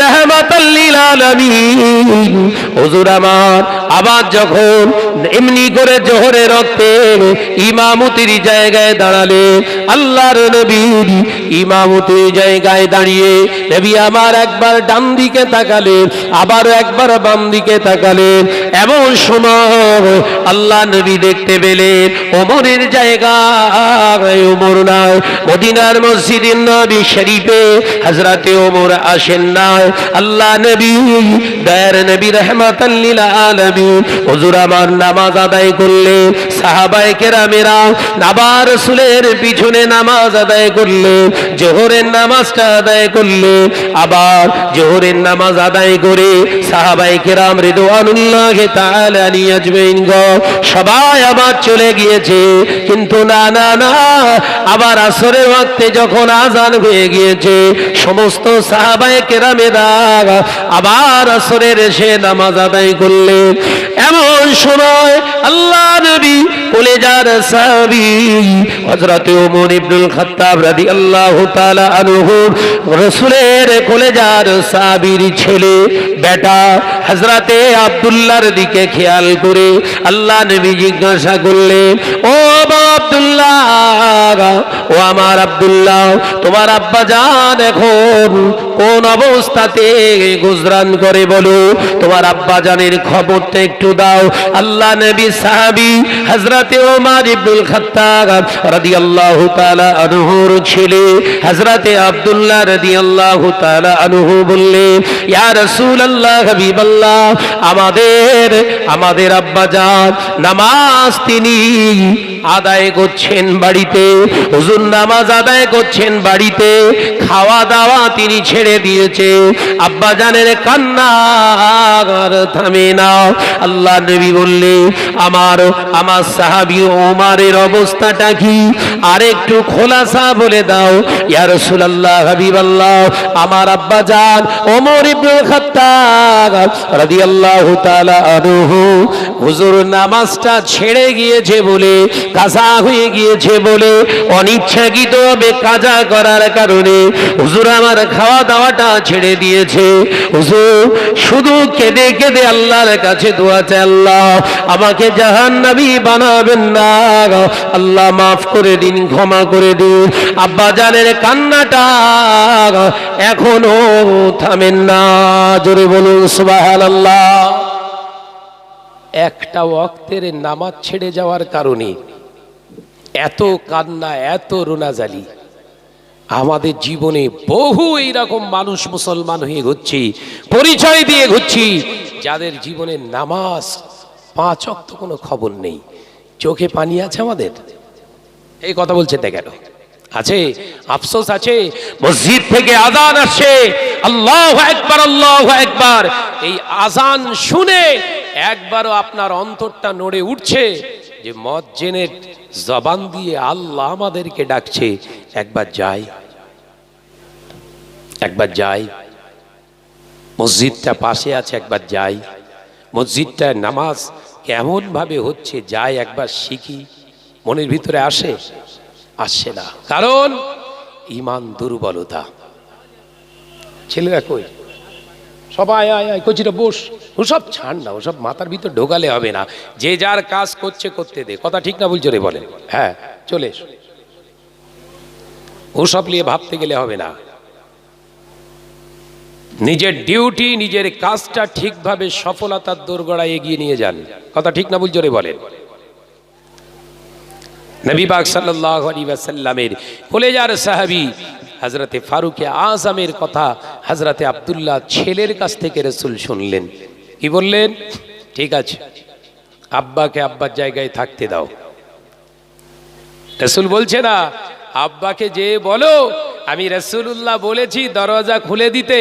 রাহমাতাল লিল আলামিন। হুজুর আমার আবার যখন এমনি করে জোহরের রক্তে ইমামতির জায়গায় দাঁড়ালেন, আল্লাহর নবী ইমামতির জায়গায় দাঁড়িয়ে নবী আমার একবার ডান দিকে তাকালেন, আবার একবার বাম দিকে তাকালেন। এমন সময় আল্লাহ নবী দেখতে পেলেন ওমরের জায়গায় ওমর নাই, মদিনার মসজিদে নবী শরীফে হযরতে ওমর আসেন না। আল্লাহ নবী দয়ার নবী রাহমাতাল লিল আলামিন হুজুর আমার নামাজ আদায় করলেন, সাহাবায়ে কেরামেরা আবার রাসূলের পিছনে নামাজ আদায় করলেন, জোহরের নামাজটা আদায় করলেন। আবার জোহরের নামাজ আদায় করে সাহাবায়ে কেরাম রিদওয়ানুল্লাহি তাআলা আলাইহিম আজমাইন সবাই আবার চলে গিয়েছে। কিন্তু না না না, আবার আসরের ওয়াক্তে যখন আযান হয়ে গিয়েছে, সমস্ত সাহাবায়ে কেরামেরা আবার আসরের এসে নামাজ আদায় করলেন। এমন সময় আল্লাহ নবী কলেজার সাহাবী হযরত ওমর ইবনুল খাত্তাব রাদিয়াল্লাহু তাআলা আনহু, রাসূলের কলেজার সাহাবীর ছেলে বেটা হযরতে আব্দুল্লাহর দিকে খেয়াল করে আল্লাহ নবী জিজ্ঞাসা করলেন, ও আব্দুল্লাহ, ও আমার আব্দুল্লাহ, তোমার আব্বা জান এখন কোন অবস্থাতে গুজরান করে বলো, তোমার আব্বা জানের খবরটা একটু দাও। আল্লাহ নবী সাহাবী হযরতে ওমর ইবনুল খাত্তাব রাদিয়াল্লাহু তাআলা আনহুর ছেলে হযরতে আব্দুল্লাহ রাদিয়াল্লাহু তাআলা আনহু বললেন, ইয়া রাসূলুল্লাহ, হাবিবাল্লাহ, আমাদের আব্বা জান নামাজ তিনি আদায় করছেন বাড়িতে, হুজুর নামাজ আদায় করছেন বাড়িতে, খাওয়া দাওয়া তিনি ছেড়ে দিয়েছে, আব্বা জানের কান্না আর থামে না। আল্লাহ নবী বললেন, আমার সাহাবী ওমরের অবস্থাটা কি আর একটু খোলাসা বলে দাও। ইয়া রাসূলুল্লাহ, হাবিবাল্লাহ, আমার আব্বা জান ওমর ইবনে খাত্তাব রাদিয়াল্লাহু তাআলা আনহু হুজুর নামাজটা ছেড়ে গিয়েছে বলে, কাজা হয়ে গিয়েছে বলে, অনিচ্ছাকৃতভাবে কাজা করার কারণে হুজুর আমার খাওয়া দাওয়াটা ছেড়ে দিয়েছে। হুজুর শুধু কেঁদে কেঁদে আল্লাহর কাছে দোয়া চায়, আল্লাহ আমাকে জাহান্নামী বানাবেন না, আল্লাহ মাফ করে দিন, ক্ষমা করে দিন। আব্বা জানের কান্নাটা এখনো থামেন না। জোরে বলুন সুবহানাল্লাহ। একটা ওয়াক্তের নামাজ ছেড়ে যাওয়ার কারণে এত কান্না, এত রোনাজালি। আমাদের জীবনে বহু এইরকম মানুষ মুসলমান হয়ে ঘুরছি, পরিচয় দিয়ে ঘুরছি, যাদের জীবনে নামাজ 5 ওয়াক্ত কোনো খবর নেই। চোখে পানি আছে আমাদের? এই কথা বলছে দেখেন, আছে? আফসোস আছে। মসজিদ থেকে আযান আসছে, আল্লাহু আকবার, আল্লাহু আকবার। এই আযান শুনে একবারও আপনার অন্তরটা নড়ে উঠছে যে মুয়াজ্জিনের জবান দিয়ে আল্লাহ আমাদেরকে ডাকছে, একবার যাই। মসজিদটা পাশে আছে, একবার যাই। মসজিদটায় নামাজ কেমন ভাবে হচ্ছে, যাই একবার শিখি। মনের ভিতরে আসে না, কারণ ঈমান দুর্বলতা। ছেলেরা কই? সবাই আয় কচিটা বস, ওসব ছাড় না, ওসব মাথার ভিতর ঢোকালে হবে না। যে যার কাজ করতে দে। কথা ঠিক না বলছো রে? বলে হ্যাঁ, চলে এসো। ওসব নিয়ে ভাবতে গেলে হবে না। নিজের ডিউটি, নিজের কাজটা ঠিকভাবে সফলতার দোরগোড়ায় এগিয়ে নিয়ে যান। কথা ঠিক না বলছো রে? বলে নবী পাক সাল্লাল্লাহু আলাইহি ওয়াসাল্লামের কলেজার সাহাবী হযরতে ফারুকে আযমের কথা হযরতে আব্দুল্লাহ ছেলের কাছ থেকে রাসূল শুনলেন। কি বললেন? ঠিক আছে, আব্বাকে আব্বার জায়গায় থাকতে দাও। রাসূল বলছে না আব্বাকে যে বলো আমি রাসূলুল্লাহ বলেছি দরজা খুলে দিতে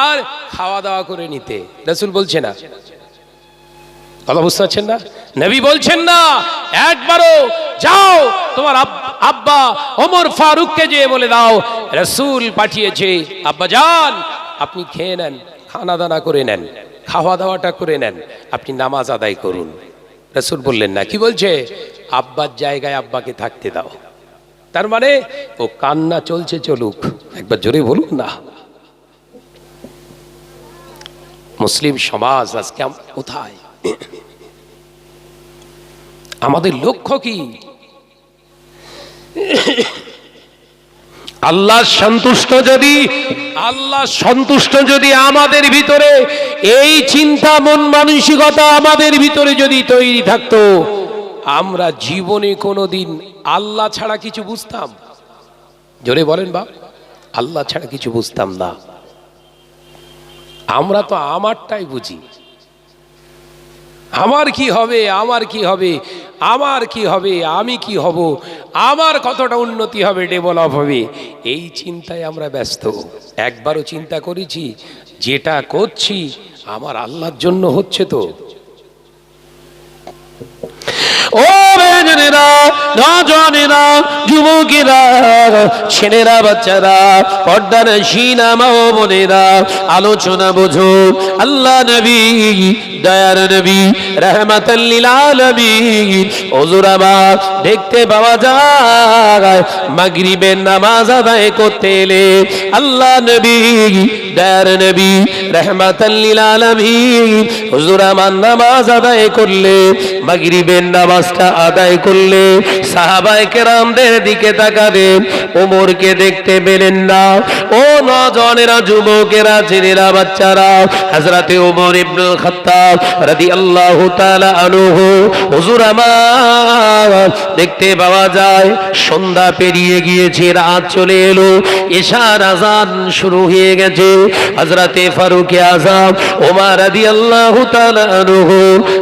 আর খাওয়া দাওয়া করে নিতে। রাসূল বলছে না। কথা বুঝতে পারছেন না? নবী বলছেন না একবারও যাও তোমার আব্বা ওমর ফারুককে যে বলে দাও রাসূল পাঠিয়েছে, আব্বা যান আপনি খেয়ে নেন, খানা দানা করে নেন, খাওয়া দাওয়াটা করে নেন, আপনি নামাজ আদায় করুন। রাসূল বললেন না। কি বলছে? আব্বার জায়গায় আব্বাকে থাকতে দাও। তার মানে ও কান্না চলছে, চলুক। একবার জোরে বলুন না। মুসলিম সমাজ আজকে কোথায়? আমাদের লক্ষ্য কি? আল্লাহ সন্তুষ্ট যদি আমাদের ভিতরে এই চিন্তা মন মানসিকতা আমাদের ভিতরে যদি তৈরি থাকতো, আমরা জীবনে কোনোদিন আল্লাহ ছাড়া কিছু বুঝতাম? জোরে বলেন বাপ, আল্লাহ ছাড়া কিছু বুঝতাম না। আমরা তো আমারটাই বুঝি। আমার কি হবে, আমার কি হবে, আমার কি হবে, আমি কি হব, আমার কতটা উন্নতি হবে, ডেভেলপ হবে, এই চিন্তায় আমরা ব্যস্ত। একবারও চিন্তা করেছি যেটা করছি আমার আল্লাহর জন্য হচ্ছে তো? ও বেজনেরা, নজনেরা, যুবকেরা, ছেলেরা, বাচ্চারা, পর্দার শিনা মা ও বোনেরা, আলোচনা বোঝো। আল্লাহ নবী, দয়ার নবী, রাহমাতাল লিল আলামিন, হুজুর আমার দেখতে পাওয়া যায় মাগরিবের নামাজ আদায় করতে এলে আল্লাহ নবী, দয়ার নবী, রাহমাতাল লিল আলামিন, হুজুর আমার নামাজ আদায় করলে, মাগরিবের নামাজটা আদায় করলে সাহাবায়ে কেরামদের দিকে তাকাবেন, ওমরকে দেখতে পেলেন না। ও নওজওয়ানেরা, যুবকেরা, ছেলেরা, বাচ্চারা, হযরতে ওমর ইবনুল খাত্তাব রাদিয়াল্লাহু তাআলা আনহু, হুজুর আমার দেখতে পাওয়া যায় সন্ধ্যা পেরিয়ে গিয়েছে, রাত চলে এলো, এশার আযান শুরু হয়ে গেছে। হযরতে ফারুক আযম ওমর রাদিয়াল্লাহু তাআলা আনহু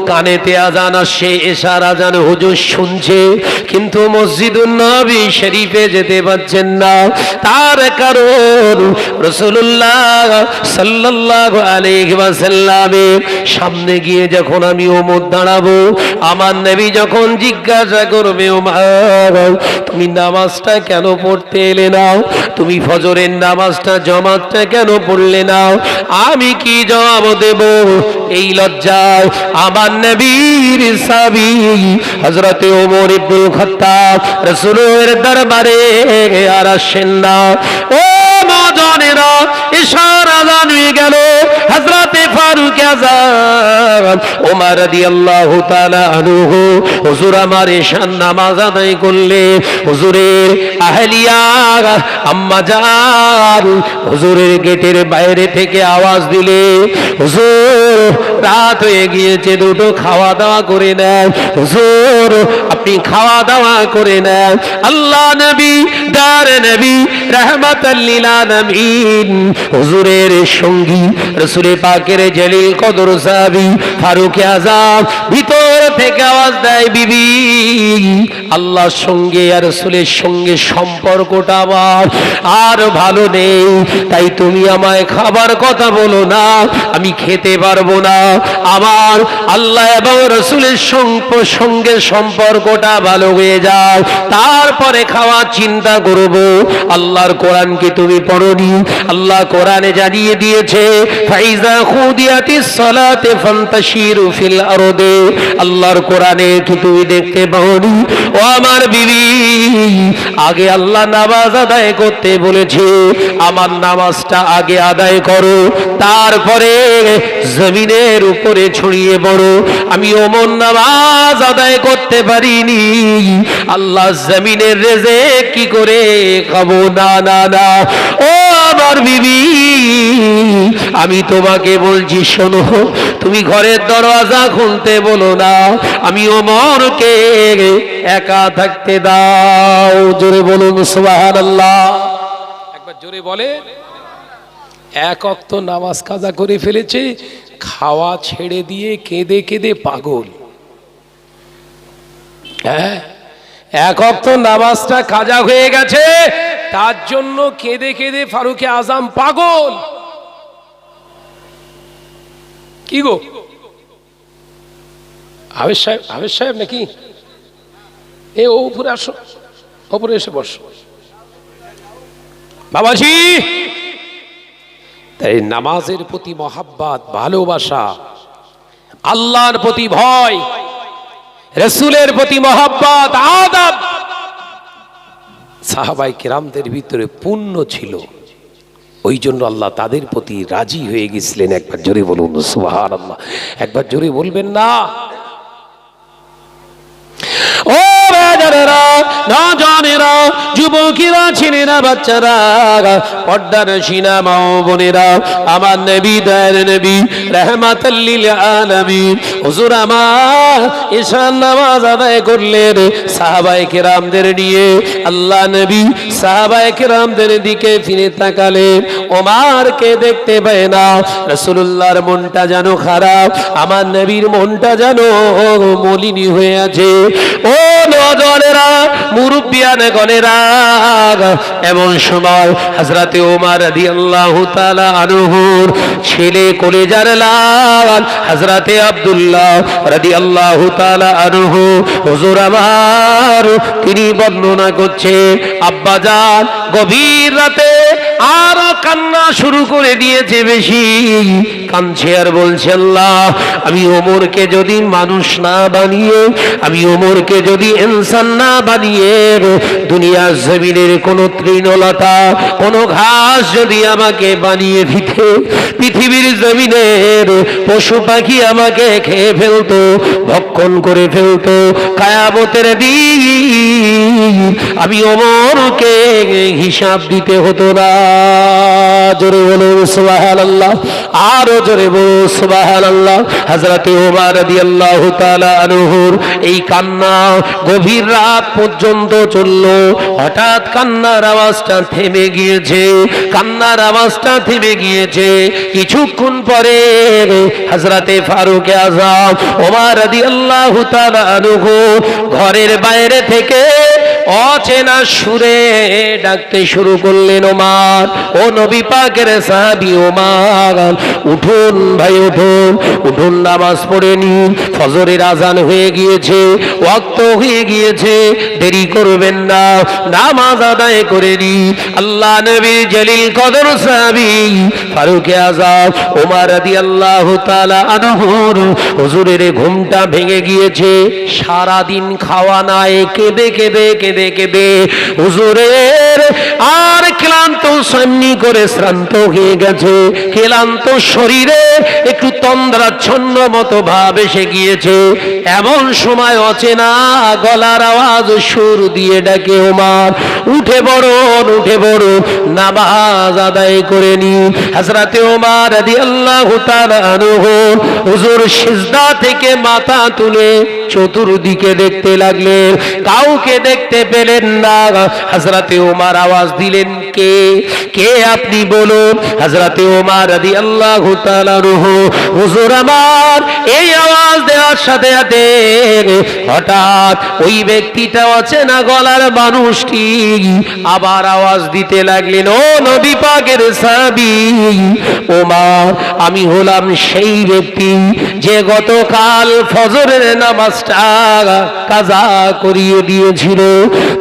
কানেতে আযান আসে, এশার আযান হুজুর শুনছে, কিন্তু মসজিদুন নবী শরীফে যেতে পারছেন না। তার কারণ রাসূলুল্লাহ সাল্লাল্লাহু আলাইহি ওয়াসাল্লামের সামনে গিয়ে যখন আমি ওমর দাঁড়াবো, আমার নবী যখন জিজ্ঞাসা করবে, ওমর তুমি নামাজটা কেন পড়তে এলে না, তুমি ফজরের নামাজটা জামাতটা কেন পড়লে না, আমি কি জবাব দেব? এই লজ্জায় আমার নবীর সাহাবী হযরতে ওমর ইবনুল খাত্তাব রাসূলের দরবারে আর আসেন না। ও নওজওয়ানেরা, এশার আযান হয়ে গেল, হযরতে ফারুক আযম ওমর রাদিয়াল্লাহু তাআলা আনহু হুজুর আমার এশার নামাজ আদায় করলে, হুজুরের আহলিয়া আম্মা জান হুজুরের গেটের বাইরে থেকে আওয়াজ দিলে, হুজুর রাত হয়ে গিয়েছে, দুটো খাওয়া দাওয়া করে নেন, হুজুর আপনি খাওয়া দাওয়া করে নেন। আল্লাহ নবী, দার নবী, রাহমাতাল লিল আলামিন, হুজুরের সঙ্গী রাসূল পাকের জলিল কদর সাহাবী ফারুক আযম ভিতর থেকে আওয়াজ দেয়, বিবি আল্লাহর সঙ্গে আর রাসূলের সঙ্গে সম্পর্কটা আমার আর ভালো নেই, তাই তুমি আমায় খাবার কথা বলো না, আমি খেতে পারবো না। আমার আল্লাহ এবং রাসূলের সঙ্গে সম্পর্কটা ভালো হয়ে যায়, তারপরে খাওয়া চিন্তা করব। আল্লাহর কোরআন কি তুমি পড়নি? আল্লাহ কোরআনে জানিয়ে দিয়েছে, ফাইজা খুদিয়াতিস সালাতে ফান্তাশিরু ফিল আরদে। আল্লাহর কোরআনে কি তুমি দেখতে পাওনি? ও আমার বিবি, আগে আল্লাহ নামাজ আদায় করতে বলেছে, আমার নামাজটা আগে আদায় করো, তারপরে জমিনের উপরে ছড়িয়ে পড়ো। আমি ওমর নামাজ আদায় করতে পারিনি, আল্লাহ জমিনের রিজিক কি করে খাবো? না না না, ও আমার বিবি, আমি তোমাকে বলছি শোনো, তুমি ঘরের দরজা খুলতে বলো না, আমি ওমরকে একা থাকতে দাও। জোরে বলুন সুবহানাল্লাহ, একবার জোরে বলে। এক ওয়াক্ত নামাজ কাজা করে ফেলেছে, খাওয়া ছেড়ে দিয়ে কেঁদে কেঁদে পাগল। হ্যাঁ, এক ওয়াক্ত নামাজটা কাজা হয়ে গেছে, তার জন্য কেঁদে কেঁদে ফারুক আযম পাগল। কি গো হাফেজ সাহেব নাকি? এ ও উপরে আসো, উপরে এসে বসো বাবাজি। তাই নামাজের প্রতি মহাব্বত, ভালোবাসা, আল্লাহর প্রতি ভয়, রাসূলের প্রতি মহাব্বত, আদব সাহাবায়ে কেরামদের ভিতরে পূর্ণ ছিল। ওই জন্য আল্লাহ তাদের প্রতি রাজি হয়ে গেছিলেন। একবার জোরে বলুন সুবহানাল্লাহ। একবার জোরে বলবেন না? ও বাজারেরা, নওজওয়ানেরা, যুবকেরা, ছেলেরা, বাচ্চারা, পর্দার সিনা মা ও বোনেরা, আমার নবী দয়ার নবী রাহমাতাল লিল আলামিন হুজুর আমার ঈশার নামাজ আদায় করলেন সাহাবায়ে কেরামদের নিয়ে। আল্লাহ নবী সাহাবায়ে কেরামদের দিকে ফিরে তাকালেন, ওমরকে দেখতে পায় না। রাসূলুল্লাহর মনটা যেন খারাপ, আমার নবীর মনটা যেন মলিনী হয়ে আছে। ও নওজওয়ানেরা, মুরব্বিয়ানে গণেরা, এমন সময় হযরতে ওমর রাদিয়াল্লাহু তাআলা আনহুর ছেলে কলেজার লাল হযরতে আব্দুল্লাহ রাদিয়াল্লাহু তাআলা আনহু হুজুর আমার তিনি বর্ণনা করছে, আব্বাজান গভীর রাতে আর কান্না শুরু করে দিয়েছে, বেশি কাঁদছে আর বলছে, আল্লাহ আমি ওমরকে যদি মানুষ না বানিয়ে, আমি ওমরকে যদি ইনসান না বানিয়ে দুনিয়ার জমিনের কোন তৃণলতা, কোন ঘাস যদি আমাকে বানিয়ে দিতে, পৃথিবীর জমিনের পশু পাখি আমাকে খেয়ে ফেলতো, ভক্ষণ করে ফেলতো, কিয়ামতের দিন আমি ওমরকে হিসাব দিতে হতো না। জোরে বলো সুবহানাল্লাহ, আরো জোরে বলো সুবহানাল্লাহ। হযরতে ওমর রাদিয়াল্লাহু তাআলা আনহুর এই কান্না গভীর রাত পর্যন্ত চলল। হঠাৎ কান্নার আওয়াজটা থেমে গিয়েছে, কান্নার আওয়াজটা থেমে গিয়েছে। কিছুক্ষণ পরে হযরতে ফারুক আযম ওমর রাদিয়াল্লাহু তাআলা আনহু ঘরের বাইরে থেকে অচেনা সুরে ডাকতে শুরু করলেন, ওমর, ও নবী পাকের সাহাবী ওমর, উঠুন ভাই উঠুন, উঠুন নামাজ পড়ে নিন, ফজরের আজান হয়ে গিয়েছে, ওয়াক্ত হয়ে গিয়েছে, দেরি করবেন না, নামাজ আদায় করে নিন। আল্লাহ নবীর জলিল কদর সাহাবী ফারুক আযম ওমর রাদিয়াল্লাহু তাআলা আনহুর হুজুরের ঘুমটা ভেঙে গিয়েছে। সারা দিন খাওয়া নাই, কেঁদে কেঁদে কেঁদে কেঁদে হুজুরের আর ক্লান্ত সন্নি করে শ্রান্ত হয়ে গেছে, ক্লান্ত শরীরে একটু তন্দ্রাচ্ছন্ন মতো ভাব এসে গিয়েছে। এমন সময় অচেনা গলার আওয়াজ সুর দিয়ে ডাকে, ওমর উঠে পড়ুন, উঠে পড়ুন, নামাজ আদায় করে নিন। হযরতে ওমর রাদিয়াল্লাহু তাআলা আনহু হুজুর সিজদা থেকে মাথা তুলে চতুর্দিকে দেখতে লাগলেন, কাউকে দেখতে পেলেন না। হযরতে ওমর আওয়াজ দিলেন, কে কে আপনি বলুন। হযরতে ওমর রাদিয়াল্লাহু তাআলা আনহু হুজুর আমার এই আওয়াজ দেওয়ার সাথে সাথে হঠাৎ ওই ব্যক্তিটা অচেনা গলার মানুষটি আবার আওয়াজ দিতে লাগলেন, ও নবী পাকের সাহাবী ওমর, আমি হলাম সেই ব্যক্তি যে গতকাল ফজরের নামাজটা কাজা করিয়ে দিয়েছিল।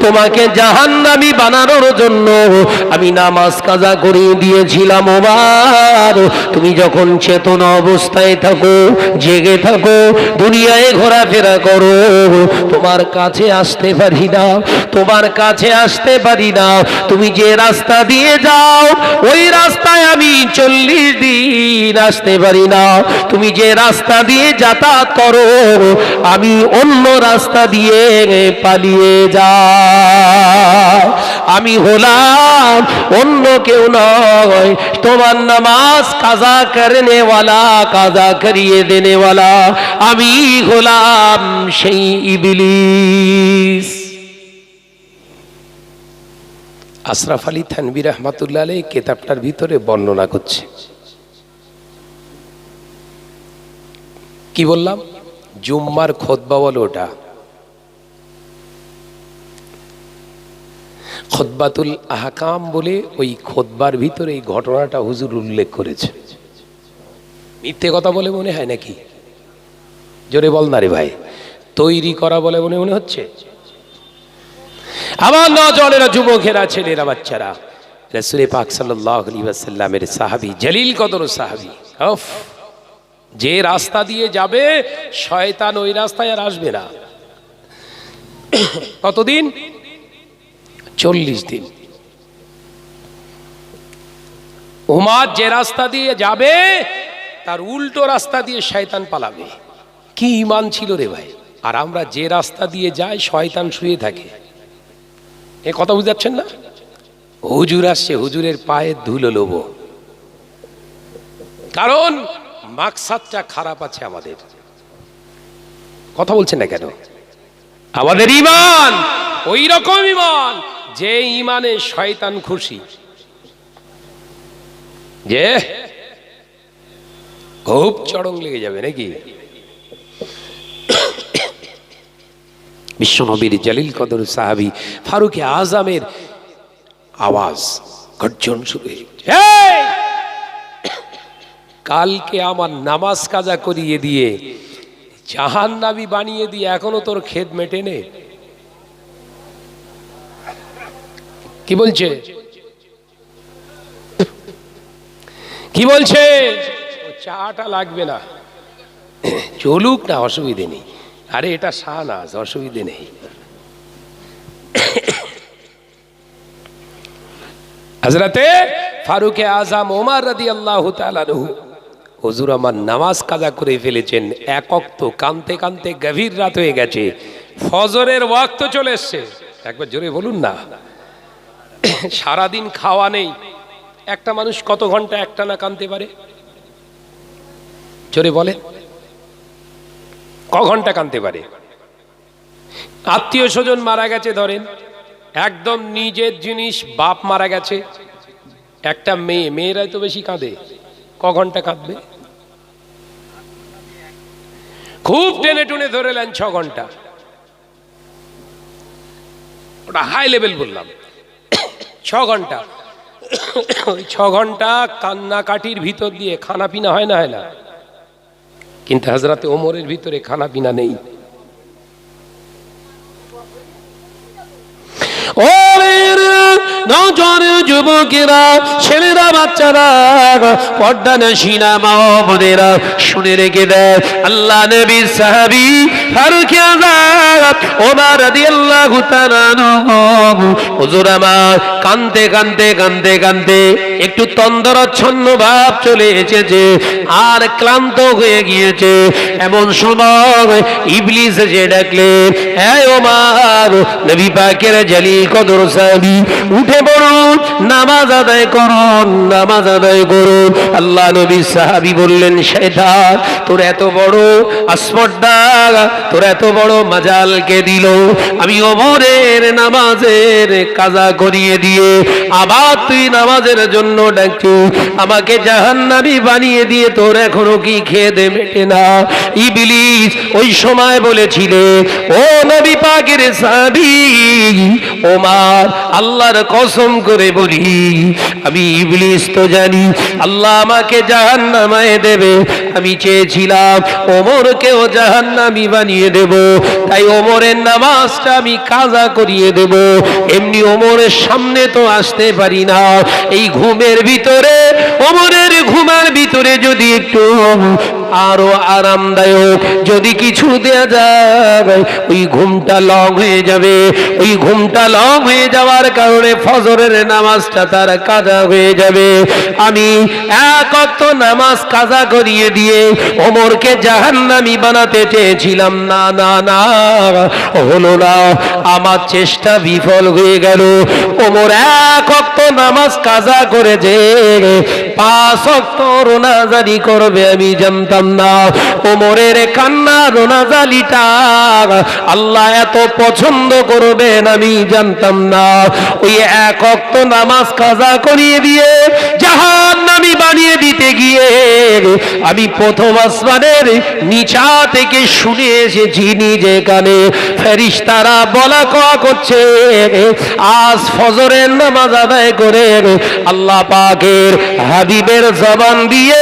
তোমাকে জাহান্নামী বানানোর জন্য আমি নামাজ কাজা করিয়ে দিয়েছিলাম। ওমর, তুমি যখন চেতনা অবস্থায় থাকো, জেগে থাকো, দুনিয়ায় ঘোরাফেরা করো, তোমার কাছে আসতে পারি না, তোমার কাছে আসতে পারি না। তুমি যে রাস্তা দিয়ে যাও ওই রাস্তায় আমি 40 দিন আসতে পারি না। তুমি যে রাস্তা দিয়ে যাতায়াত করো আমি অন্য রাস্তা দিয়ে পালিয়ে যাই। আমি হলাম অন্য কেউ নয়, তোমার নামাজ কাজা করনে ওয়ালা, কাজা করিয়ে দেনে ওয়ালা আমি হলাম সেই ইবলিস। আশরাফ আলী থানভী রাহমাতুল্লাহ আলাইহি কিতাবটার ভিতরে বর্ণনা করছে। কি বললাম? জুম্মার খুতবা বলে ওটা, খুতবাতুল আহকাম বলে ওই খুতবার ভিতরে এই ঘটনাটা হুজুর উল্লেখ করেছে। মিথ্যে কথা বলে মনে হয় নাকি? জোরে বল না রে ভাই, তৈরি করা বলে মনে হচ্ছে। আমার নওজওয়ানেরা, যুবকেরা, ছেলেরা, বাচ্চারা, রাসূল পাক সাল্লাল্লাহু আলাইহি ওয়াসাল্লামের সাহাবী, জলিল কদর সাহাবী, যে রাস্তা দিয়ে যাবে শয়তান ওই রাস্তায় আর আসবে না। কতদিন? 40 দিন। উম্মত যে রাস্তা দিয়ে যাবে তার উল্টো রাস্তা দিয়ে শয়তান পালাবে। কি ঈমান ছিল রে ভাই! আর আমরা যে রাস্তা দিয়ে যাই শয়তান শুয়ে থাকে। এ কথা বুঝাচ্ছেন না? হুজুর আসছে, হুজুরের পায়ে ধুলো লোব, কারণ মাকসাদটা খারাপ আছে আমাদের। কথা বলছেন না কেন? আমাদের ঈমান ওই রকম ঈমান যে ঈমানে শয়তান খুশি, যে খুব চড়ং লেগে যাবে নাকি। বিশ্বনবীর জলিল কদর সাহাবী ফারুকে আজমের আওয়াজ গর্জন শুরু হয়েছে, কালকে আমার নামাজ কাজা করিয়ে দিয়ে জাহান্নামী বানিয়ে দিয়ে এখনো তোর খেদ মেটেনে। কি বলছে? কি বলছে? চাটা লাগবে না, চলুক না, অসুবিধে নেই। আরে এটা শাহনাজ, অসুবিধে নেই। হযরতে ফারুকে আজম ওমর রাদিয়াল্লাহু তাআলা আনহু, হুজুর আমার নামাজ কাজা করে ফেলেছেন, এক ওয়াক্ত কাঁদতে কাঁদতে গভীর রাত হয়ে গেছে, ফজরের ওয়াক্ত চলে এসছে। একবার জোরে বলুন না। সারাদিন খাওয়া নেই, একটা মানুষ কত ঘন্টা একটানা কাঁদতে পারে? জোরে বলে, ক ঘন্টা কাঁদতে পারে? আত্মীয় স্বজন মারা গেছে ধরেন, একদম নিজের জিনিস, বাপ মারা গেছে, একটা মেয়ে, মেয়েরাই তো বেশি কাঁদে, ক ঘন্টা কাঁদবে? খুব টেনে টুনে ধরেলেন 6 ঘন্টা, ওটা হাই লেভেল বললাম। 6 ঘন্টা, ওই 6 ঘন্টা কান্নাকাটির ভিতর দিয়ে খানা পিনা হয় না, হয় না? কিন্তু হযরতে ওমরের ভিতরে খানা পিনা নেই। ও নওজোয়ান যুবকেরা, ছেলেরা, বাচ্চারা, পর্দা নশিনা মা ও বোনেরা, শুনে রেখে দেয়, আল্লাহ নবীর সাহাবী ফারুকে আযম ওমর রাদিয়াল্লাহু তাআলা আনহু, হুজুর আমার কাঁদতে কাঁদতে কাঁদতে কাঁদতে একটু তন্দ্রাচ্ছন্ন ভাব চলে এসেছে, আর ক্লান্ত হয়ে গিয়েছে। এমন সময় ইবলিস এসে ডাকলেন, হে ওমর, নবী পাকের জলিল কদর সাহাবী, উঠে পড়ুন, নামাজ আদায় করুন, নামাজ আদায় করুন। আল্লাহ নবী সাহাবী বললেন, শয়তান তোর এত বড় আসপর্দা, তোর এত বড় মাজাল কে দিল? আমি ওমরের নামাজের কাজা করিয়ে দিয়ে আবার তুই নামাজের জন্য ডাকছো, আমাকে জাহান্নামী বানিয়ে দিয়ে তোর এখনো কি খেদে মেটে না? ইবলিস ওই সময় বলেছিলে, ও নবী পাকের সাহাবী ওমর, আল্লাহর কসম করে বলি, আমি ইবলিস তো জানি আল্লাহ আমাকে জাহান্নামে দেবে। আমি চেয়েছিলাম ওমরকেও জাহান্নামী বানিয়ে দেব, তাই ওমরের নামাজটা আমি কাজা করিয়ে দেব। এমনি ওমরের সামনে তো আসতে পারি না, এই ঘুমের ভিতরে, ওমরের ঘুমের ভিতরে যদি একটু আরো আরামদায়ক যদি কিছু দেয়া যায়, ওই ঘুমটা লং হয়ে যাবে। ওই ঘুমটা লং হয়ে যাওয়ার কারণে ফজরের নামাজটা তার কাজা হয়ে যাবে। আমি এক ওয়াক্ত নামাজ কাজা করিয়ে দিয়ে ওমরকে জাহান্নামী বানাতে চেয়েছিলাম, না না না, হলো না, আমার চেষ্টা বিফল হয়ে গেল। ওমর এক ওয়াক্ত নামাজ কাজা করে যে 5 ওয়াক্ত রোনাজারি করবে আমি জানতাম না। ওমরের কান্না রোনাজারিটা আল্লাহ এত পছন্দ করবেন আমি জানতাম না। ওই এক ওয়াক্ত নামাজ কাজা করিয়ে দিয়ে জাহান্নামী বানিয়ে দিতে গিয়ে আমি প্রথম আসমানের নিচা থেকে শুনে এসেছি নিজে কানে, ফেরেশতারা বলা কওয়া করছে, আজ ফজরের নামাজ আদায় করে আল্লাহ পাকের হাবিবের জবান দিয়ে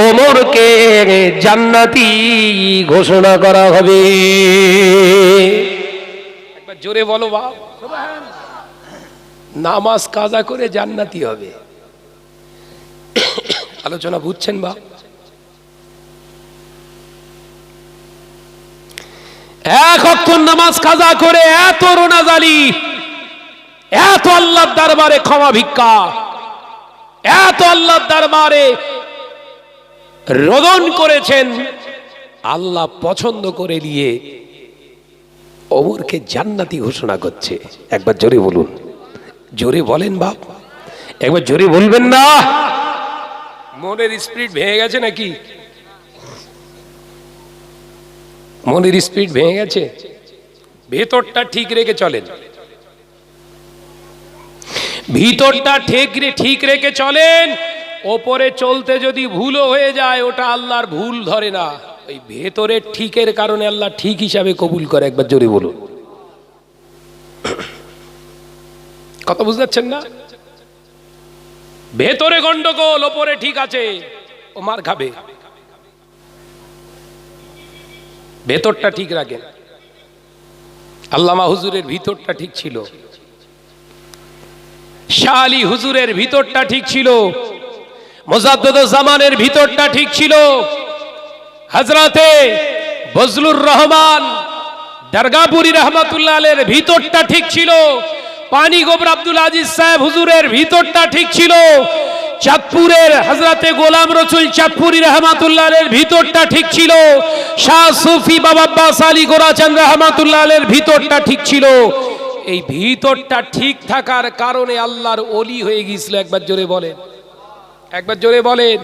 ওমরকে জান্নাতি ঘোষণা করা হবে। একবার জোরে বলো বাপ, নামাজ কাজা করে জান্নাতি হবে। আলোচনা বুঝছেন বাপ? এক ওয়াক্ত নামাজ কাজা করে এত রোনাজালি, এত আল্লাহর দরবারে ক্ষমা ভিক্ষা, এত এত আল্লাহর দরবারে রোদন করেছেন, আল্লাহ পছন্দ করে নিয়ে ওমরকে জান্নাতি ঘোষণা করছে। একবার জোরে বলুন, জোরে বলেন বাপ, একবার জোরে বলবেন না। মনের স্পিরিট ভেঙে গেছে নাকি? মনের স্পিরিট ভেঙে গেছে? ভেতরটা ঠিক রেখে চলেন, ভিতরটা ঠিক রেখে চলেন। ওপরে চলতে যদি ভুলও হয়ে যায় ওটা আল্লাহর ভুল ধরে না, ওই ভেতরের ঠিকের কারণে আল্লাহ ঠিক হিসাবে কবুল করে। একবার জোরে বলুন, কথা বুঝতে পারছেন না? ভেতরে গন্ডগোল, ওপরে ঠিক আছে, ও মার খাবে। ভেতরটা ঠিক রাখেন। আল্লামা হুজুরের ভিতরটা ঠিক ছিল, শাহ আলী হুজুরের ভিতরটা ঠিক ছিল, মুজাদ্দিদুজ জামানের ভিতরটা ঠিক ছিল, হযরতে বজলুর রহমান দরগাপুরি রহমাতুল্লাহ আলাইহির ভিতরটা ঠিক ছিল, পানি গোবর আব্দুল আজিজ সাহেব হুজুরের ভিতরটা ঠিক ছিল, চাঁদপুরের হযরতে গোলাম রসুল চাঁদপুরি রহমাতুল্লাহ আলাইহির ভিতরটা ঠিক ছিল, শাহ সুফি বাবা আব্বাস আলী গোরাচাঁদ রহমাতুল্লাহ আলাইহির ভিতরটা ঠিক ছিল। এই ভিতরটা ঠিক থাকার কারণে আল্লাহর ওলি হয়ে গিয়েছিল। একবার জোরে বলেন, একবার জোরে বলেন।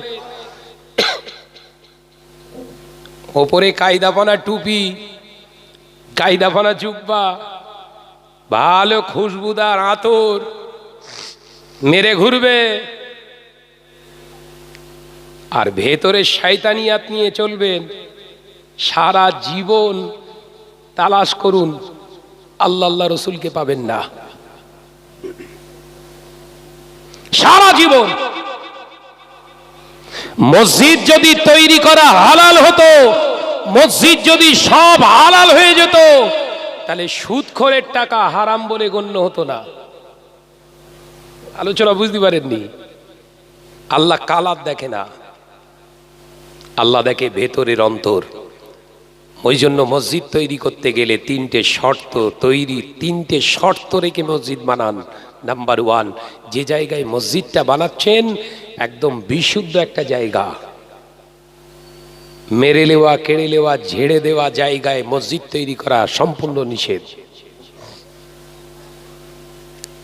ওপরে কায়দাফানা টুপি, কায়দাফানা জুব্বা, ভালো খুশবুদার আতর মেরে ঘুরবে, আর ভেতরে শয়তানিয়াত নিয়ে চলবেন। সারা জীবন তালাশ করুন, আল্লাহ রসুলকে পাবেন না। সারা জীবন মসজিদ যদি তৈরি করা হালাল হতো, মসজিদ যদি সব হালাল হয়ে যেত, তাহলে সুদখোরের টাকা হারাম বলে গণ্য হতো না। আলোচনা বুঝতে পারেননি? আল্লাহ কালাত দেখে না, আল্লাহ দেখে ভেতরের অন্তর। ওই জন্য মসজিদ তৈরি করতে গেলে তিনটে শর্ত রেখে মসজিদ বানান। নাম্বার 1, যে জায়গায় মসজিদটা বানাচ্ছেন একদম বিশুদ্ধ একটা জায়গা, মেরে নেওয়া, কেড়ে নেওয়া, ঝেড়ে দেওয়া জায়গায় মসজিদ তৈরি করা সম্পূর্ণ নিষেধ।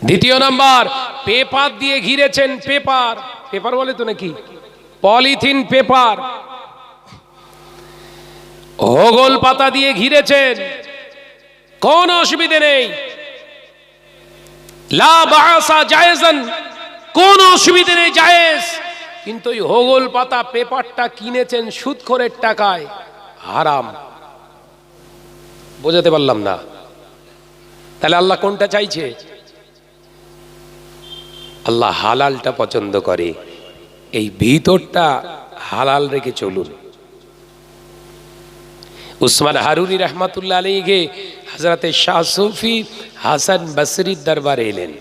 দ্বিতীয় নাম্বার, পেপার দিয়ে ঘিরেছেন, পেপার বলে তো নাকি, পলিথিন পেপার, হোগল পাতা দিয়ে ঘিরেছেন, কোন অসুবিধে নেই, লা বাসা জায়েজান, কোন অসুবিধে নেই, জায়েজ। কিন্তু ওই হোগল পাতা পেপারটা কিনেছেন সুদখোরের টাকায়, হারাম। বোঝাতে পারলাম না? তাহলে আল্লাহ কোনটা চাইছে? আল্লাহ হালালটা পছন্দ করে। এই ভিতরটা হালাল রেখে চলুন। উসমান হারুনি রহমাতুল্লাহ আলাইহি হযরতে শাহ সুফি হাসান বসরির দরবারে এলেন।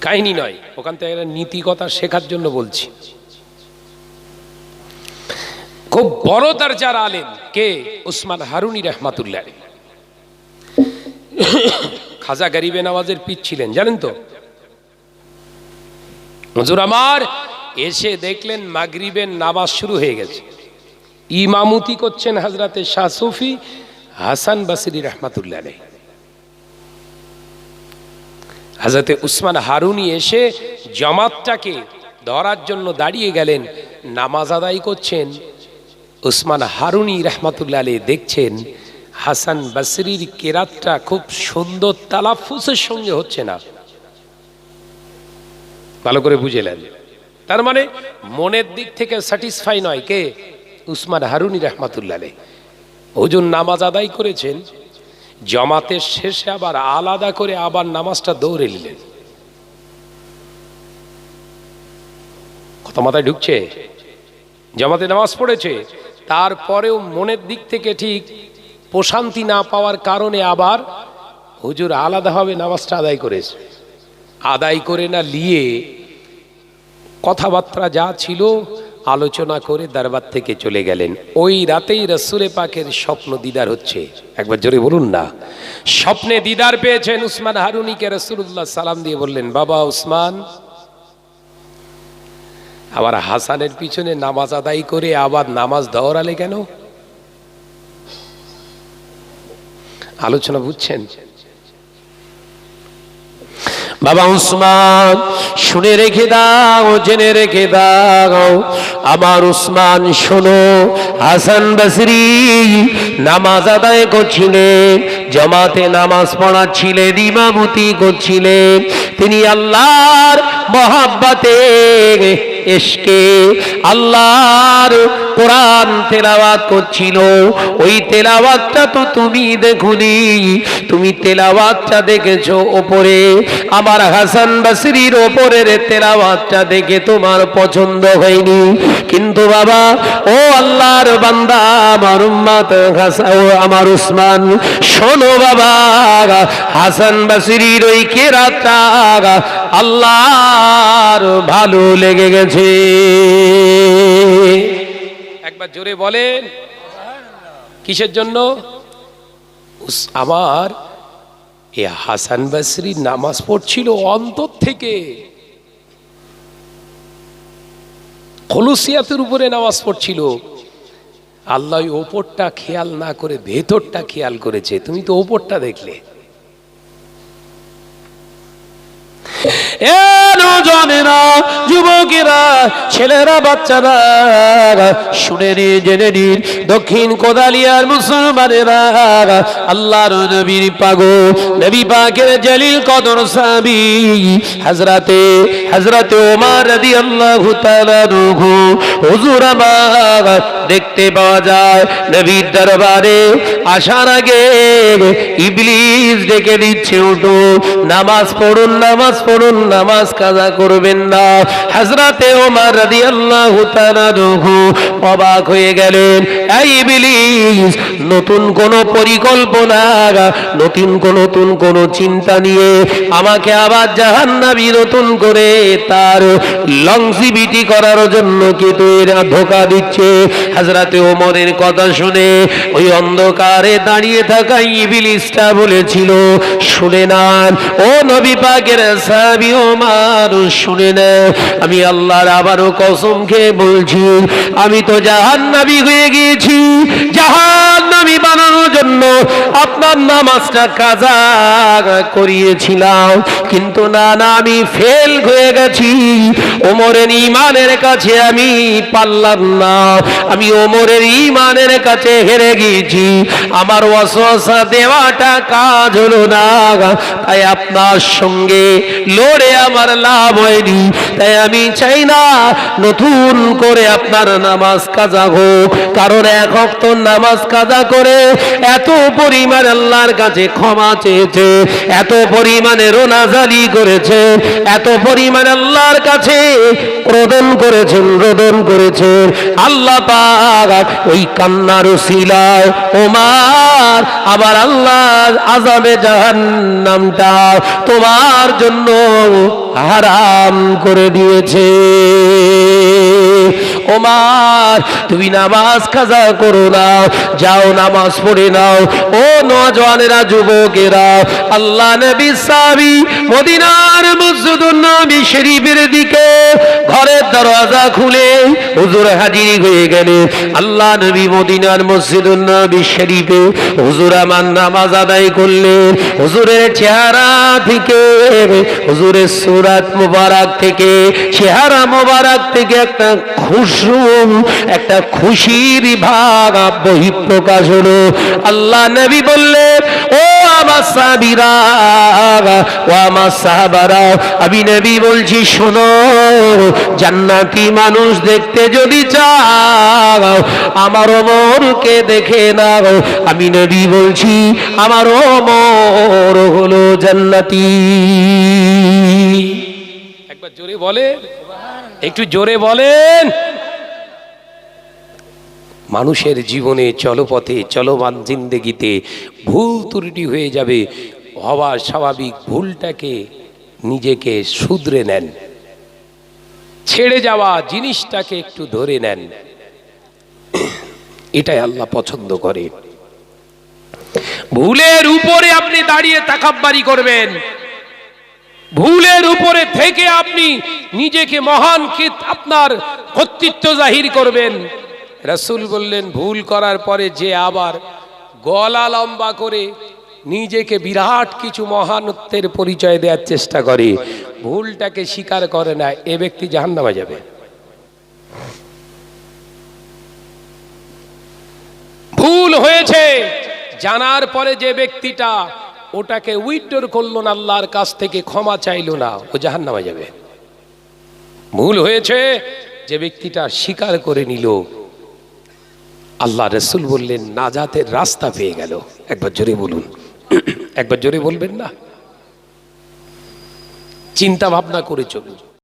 কাহিনী নয়, ওখান থেকে একটা নীতি কথা শেখার জন্য বলছি। খুব বড় দরজার আলেম কে? উসমান হারুনি রহমাতুল্লাহ আলাইহি। খাজা গরিবে নওয়াজের পীর ছিলেন, জানেন তো? হুজুর আমার এসে দেখলেন মাগরিবের নামাজ শুরু হয়ে গেছে, ইমামতি করছেন হযরতে শাহ সুফি হাসান বসরি রহমাতুল্লাহ আলাইহি। হযরতে উসমান হারুনি এসে জামাতটাকে ধরার জন্য দাঁড়িয়ে গেলেন, নামাজ আদায় করছেন। উসমান হারুনি রহমাতুল্লাহ আলাইহি দেখছেন হাসান বসরির কেরাতটা খুব সুন্দর তালাফুজের সঙ্গে হচ্ছে না। ভালো করে বুঝলেন? তার মানে মনের দিক থেকে স্যাটিসফাই নয় কে? উসমান হারুনি রহমাতুল্লাহ আলাইহি। হুজুর নামাজ আদায় করেছেন, জামাতের শেষে আবার আলাদা করে আবার নামাজটা দৌড়ে নিলেন। কথা মাথায় ঢুকছে? জামাতে নামাজ পড়েছে, তারপরেও মনের দিক থেকে ঠিক প্রশান্তি না পাওয়ার কারণে আবার হুজুর আলাদাভাবে নামাজটা আদায় করেছে। আদায় করে না নিয়ে কথাবার্তা যা ছিল আলোচনা করে দরবার থেকে চলে গেলেন। ওই রাতেই রাসূলে পাকের স্বপ্ন দিদার হচ্ছে। একবার জোরে বলুন না। স্বপ্নে দিদার পেয়েছেন উসমান হারুনিকে। রাসূলুল্লাহ সালাম দিয়ে বললেন, বাবা উসমান, আবার হাসানের পিছনে নামাজ আদায় করে আবার নামাজ দৌড়ালে কেন? আলোচনা বুঝছেন? বাবা উসমান, শুনে রেখে দাও, জেনে রেখে দাও, আমার উসমান শোনো, হাসান বসরি নামাজ আদায় করছিলেন, জামাতে নামাজ পড়াচ্ছিলেন, ইমামতি করছিলেন। তিনি আল্লাহর মহাব্বতে, ইশকে আল্লাহর কোরআন তেলাওয়াত করছিল। ওই তেলাওয়াতটা তো তুমি দেখুনি, তুমি তেলাওয়াতটা দেখেছো ওপরে। আমার হাসান বসরির ওপরের তেলাওয়াতটা দেখে তোমার পছন্দ হয়নি। কিন্তু বাবা, ও আল্লাহর বান্দা, আমার উম্মত আমার উসমান, শোনো বাবা, হাসান বসরির ওই কেরাতটা আল্লাহর ভালো লেগে গেছে। একবার জোরে বলেন, কিসের জন্য? আমার এ হাসান বসরি নামাজ পড়ছিল অন্তর থেকে, খলুসিয়াতের উপরে নামাজ পড়ছিল। আল্লাহ ওপরটা খেয়াল না করে ভেতরটা খেয়াল করেছে। তুমি তো ওপরটা দেখলে। নওজওয়ানেরা, যুবকেরা, ছেলেরা, বাচ্চারা, শুনে নিন, জেনে নিন, দক্ষিণ কোদালিয়ার মুসলমানেরা, আল্লাহর নবীর পাগল, নবী পাকের জলিল কদর সাহাবী হযরতে ওমর রাদিয়াল্লাহু তাআলা আনহু, হুজুর আমার দেখতে পাওয়া যায় নবীর দরবারে আসার আগে ইবলিস ডেকে দিচ্ছে, ওঠো, নামাজ পড়ুন, নামাজ পড়ুন, নামাজ কাজা করবেন না। হযরতে ওমর রাদিয়াল্লাহু তাআলা আনহু অবাক হয়ে গেলেন। এই ইবলিস নতুন কোন পরিকল্পনা, নতুন কোন চিন্তা নিয়ে আমাকে আবার জাহান্নামী নতুন করে তার লংজিভিটি করার জন্য কি তুই ধোঁকা দিচ্ছে? হযরতে ওমরের কথা শুনে ওই অন্ধকারে দাঁড়িয়ে থাকা ইবলিসটা বলেছিল, শুনে নেন ও নবী পাকের সাহাবী ওমর, শুনে নেন, আমি আল্লাহর আবারও কসম খেয়ে বলছি, আমি তো জাহান্নামী হয়ে গিয়েছি। জাহান্নামী বানানোর জন্য আপনার নামাজটা কাজা করিয়েছিলাম, কিন্তু না, আমি ফেল হয়ে গেছি। ওমরের ঈমানের কাছে আমি পারলাম না, আমি ওমরের ঈমানের কাছে হেরে গিয়েছি। আমার ওয়াসওয়াসা দেওয়াটা কাজ হলো না, তাই আপনার সঙ্গে লড়ে আমার লাভ হয়নি। তাই আমি চাই না নতুন করে আপনার নামাজ কাজা হোক, কারণ এক ওয়াক্ত নামাজ কাজা করে এত পরিমাণ আল্লাহর কাছে ক্ষমা চেয়েছে, এত পরিমাণে রোনাজারি করেছে, এত পরিমাণ আল্লাহর কাছে রোদন করেছেন। আল্লাহ পাক ওই কান্নার উসিলায় ওমর আবার আল্লাহ আযাবে জাহান্নামটা তোমার জন্য হারাম করে দিয়েছে। ওমর, তুমি নামাজ কাজা করো না, যাও নামাজ পড়ে নাও। ও নওজওয়ানেরা, যুবকেরা, আল্লাহ নবী সাহাবী মদিনার মসজিদুন নবী শরীফের দিকে ঘরের দরজা খুলে হুজুর হাজির হয়ে গেলেন। আল্লাহ নবী মদিনার মসজিদুন নবী শরীফে হুজুর আমার নামাজ আদায় করলেন। হুজুরের চেহারা থেকে, হুজুরের সুরাত মুবারক থেকে, চেহারা মুবারক থেকে একটা একটা খুশির ভাব বহিঃপ্রকাশ হলো। আল্লাহ নবী বললেন, ও আমার সাহাবীরা, ও আমার সাহাবারা, আমি নবী বলছি, শোনো, জান্নাতি মানুষ দেখতে যদি চাও আমার ওমরকে দেখে নাও। আমি নবী বলছি, আমার ওমর হলো জান্নাতি। একবার জোরে বলেন, একটু জোরে বলেন। মানুষের জীবনে চলপথে চলমান জিন্দেগিতে ভুল ত্রুটি হয়ে যাবে, হওয়া স্বাভাবিক। ভুলটাকে নিজেকে শুধরে নেন, ছেড়ে যাওয়া জিনিসটাকে একটু ধরে নেন, এটাই আল্লাহ পছন্দ করে। ভুলের উপরে আপনি দাঁড়িয়ে তাকাব্বারি করবেন, ভুলের উপরে থেকে আপনি নিজেকে মহান আপনার কর্তৃত্ব জাহির করবেন। রাসূল বললেন ভুল করার পরে যে আবার গলা লম্বা করে নিজেকে বিরাট কিছু মহানত্বের পরিচয় দেওয়ার চেষ্টা করে, ভুলটাকে স্বীকার করে না, এ ব্যক্তি জাহান্নামে যাবে। ভুল হয়েছে জানার পরে যে ব্যক্তিটা ওটাকে উইথড্র করলো না, আল্লাহর কাছ থেকে ক্ষমা চাইলো না, ও জাহান্নামে যাবে। ভুল হয়েছে যে ব্যক্তিটা স্বীকার করে নিল, আল্লাহ রাসূল বললেন নাজাতের রাস্তা পেয়ে গেল। একবার জোরে বলুন, একবার জোরে বলবেন না? চিন্তা ভাবনা করে চলুন।